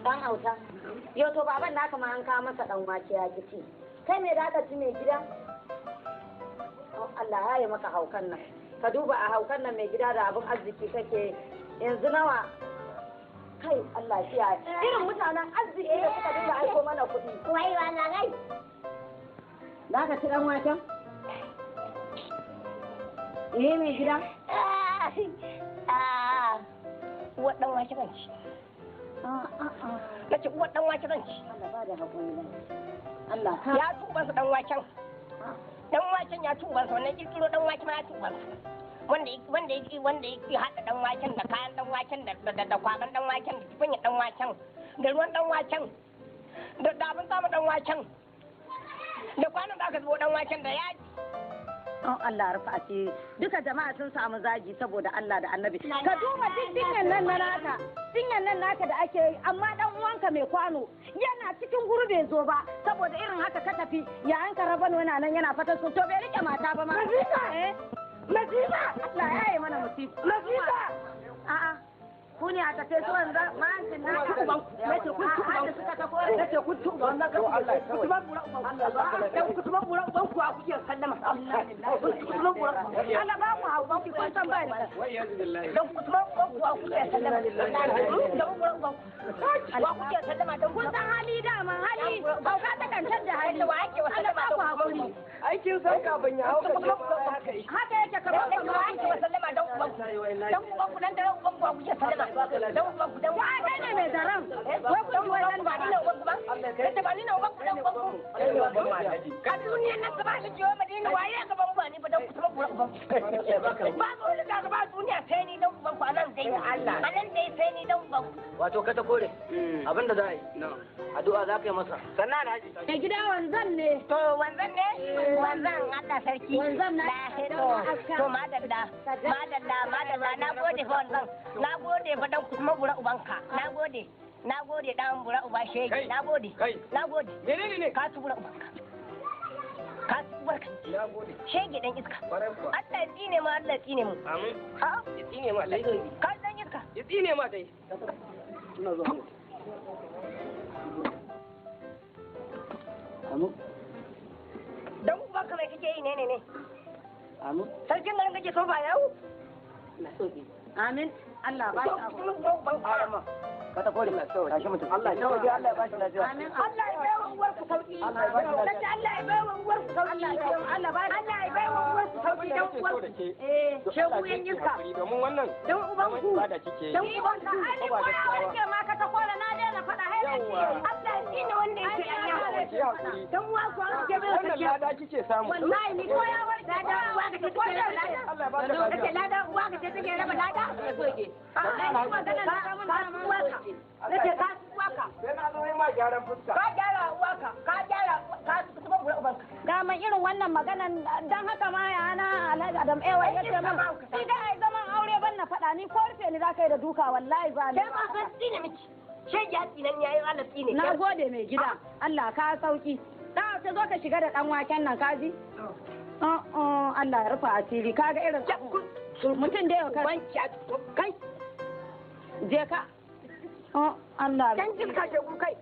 Dan auta. Yau to baban naka ma an kawo masa dan wake ya ci. Kai me da ka ci mai gida? Allah ya yi maka haukan nan. Ka duba a haukan nan mai gida da abin arziki kake yanzu nawa. Kai Allah shi ya irin mutanen arziki da suka dinga aiko mana kuɗi. Wai wannan gai. Da ka ci dan waken? Mai gida? Uwar dan wake zan ci. Nace uwar dan wake zan ci. Allah ba da hakuri ba. Allah ka. Ya tuba su dan waken. Dan waken ya tuba su wannan kirkiro dan wake ma ya tuba su. Wanda yake haɗa dan waken da kayan dan waken da kwaban dan waken da tukunya dan waken da ruwan dan waken da abin samu dan waken da kwanan da aka zubo dan waken da yaji. Oh Allah rufa asiri duka jama'a sun samu zagi saboda Allah da Annabi. Ka duba dinyan nan na naka, dinyan nan naka da ake yi amma dan uwanka mai kwano yana cikin guri bai zo ba saboda irin haka ka tafi yayan ka rabano yana nan yana fata so to bai rike mata ba ma. Nasiba! Allah ya yi mana musiba. Nasiba! A'a. Ku ne a tafe su wanzu ma'ancin na tuban. Nace kun tuban. Nace kun tuban. Kutuban bura uban. Dan kutuban bura uban ku a kuke sallama. Kutuban bura. Allah ba mu hau banki kun san bai da. Dan kutuban uban ku a kuke sallama. Dan bura uban. Wa kuke sallama dan kun san hali da man hali. Bauka ta kantar da hali. Wa ake wa sallama ku hakuri. Aikin san kafin ya hauka haka yake kamar da wa ake wa sallama dan uban. Dan uban ku dan uban ku a kuke sallama. Dan uban ku dan wa kai ne mai zaran. Wai ku ji wannan ba ni na uban ku ba. Kace ba ni na uban ku dan uban ku. Ka duniya nan ka ba ni jiwa Madina waye ka ban ba ni ba dan ku uban uban. Ba zo da ka ba duniya sai ni dan uban ku anan dai Allah. Anan dai sai ni dan uban ku. wato ka ta kore abinda za a yi addu'a za ka yi masa sannan haji mai gida wanzan ne. To wanzan ne? Wanzan Allah sarki. Wanzan na to madalla na gode fa wanzan. Na gode fa dan kuma bura ubanka. Na gode dan bura uba shege. Na gode. menene ne Ka su bura ubanka. Ka su barka. na gode Shege dan iska. kwarai kuwa Allah ya tsine mu Allah ya tsine mu. amin Ha? ya tsine ma dai Ka dan iska. ya tsine ma dai ina zuwa amu Dan ubanka mai kake yi ne. amu Sarkin garin kake so ba yau? na soki Amin. Allah ba shi abu. ka ta kore tashi mutum Allah ya sauke Allah ya ba shi lafiya Amin. Allah ya bai wa uwar ku sauki. Allah ya ba shi lafiya. Nace Allah ya bai wa uwar ku sauki. Allah ba shi. Allah ya bai wa uwar ku sauki dan uwar ku. Shegu yan iska. domin wannan Dan uban ku. ibada kike yi Dan uban ku. Ali ko ya warke ma ka ta kola na daina faɗa hai da shi. Allah ya tsine wanda yake yan yawa. Dan uwa ku an ke bai wannan kake. lada kike samu Wallahi ni ko ya warke da uwa ka take raba lada. Allah ya ba ka Kace lada uwa ka take raba lada. Wallahi ni magana na mun ba uwa ka. Nace ka uwa ka. sai na zo yi ma gyaran fuska Ka gyara uwa ka. Ka gyara ka tuba bura ubanka. Daman irin wannan maganan dan haka ma ya na Alhaji Adam Ewa ya ce min ni da ai zaman aure ban na faɗa ni ko rufe ni za ka yi da duka wallahi ba ni. Kai ma san tsine miki. Shege ya tsinan yayi Allah tsine. Na gode mai gida. Allah ka sauki. Da ta zo ka shiga da dan waken nan kaji? Allah ya rufa asiri kaga irin mutum da yau kai je ka. Allah. Dan jinka shegu kai.